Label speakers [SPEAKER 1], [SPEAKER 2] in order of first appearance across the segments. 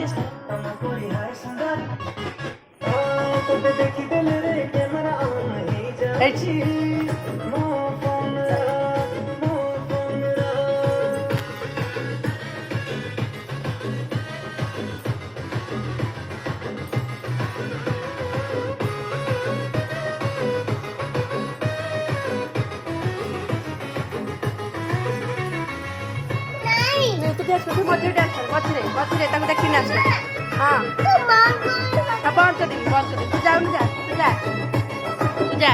[SPEAKER 1] This না। এই तू ड्यान्स कर, तू मजाले ड्यान्स कर, बसिरहे ताको देखिन नाच्नु। बन्द गरिदिनु, तू जाऊ न, तू जा।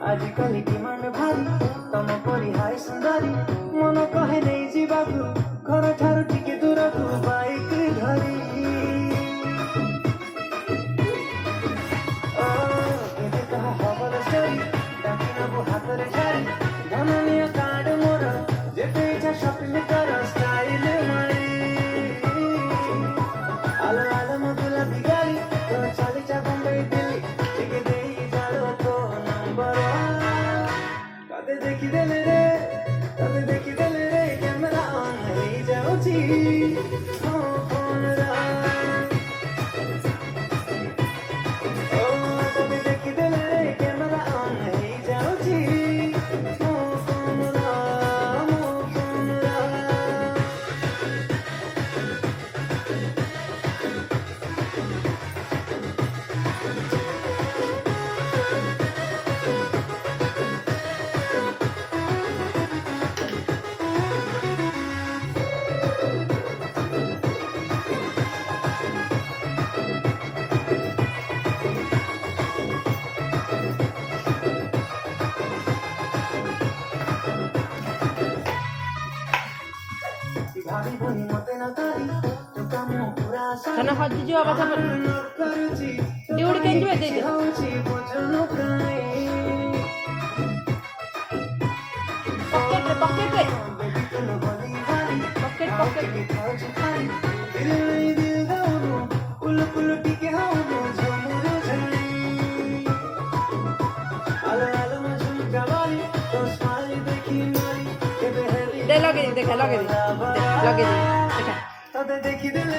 [SPEAKER 2] आजिकल डिमांड भारी तम परी हाय सुंदरी मन कहे नहीं जीवाकू घर ठारू टिके दूरकू बाइक धरी केबे कहा खबर स्टोरी डाकिनबो हातरे छारी धननिया कार्ड मोर जेते इच्छा शॉपिंग कर स्टाइल मारी आलो आलो मधुला बिगारी तो चली जा बम्बई दिल्ली टिके देई जालो तो नंबर कदे देखी देले रे कैमरा ऑन नहीं जाउची ओ फोन रा ओ कदे देखी देले रे कैमरा ऑन नहीं जाउची ओ फोन रा भाभी बोली मते ना तारी तो काम पूरा
[SPEAKER 1] खाना हज जो কথা বল ডিউটি কেন দিবে দে পকেট দে লগে দে দেখা লগে দে দেখা
[SPEAKER 2] देखी दिल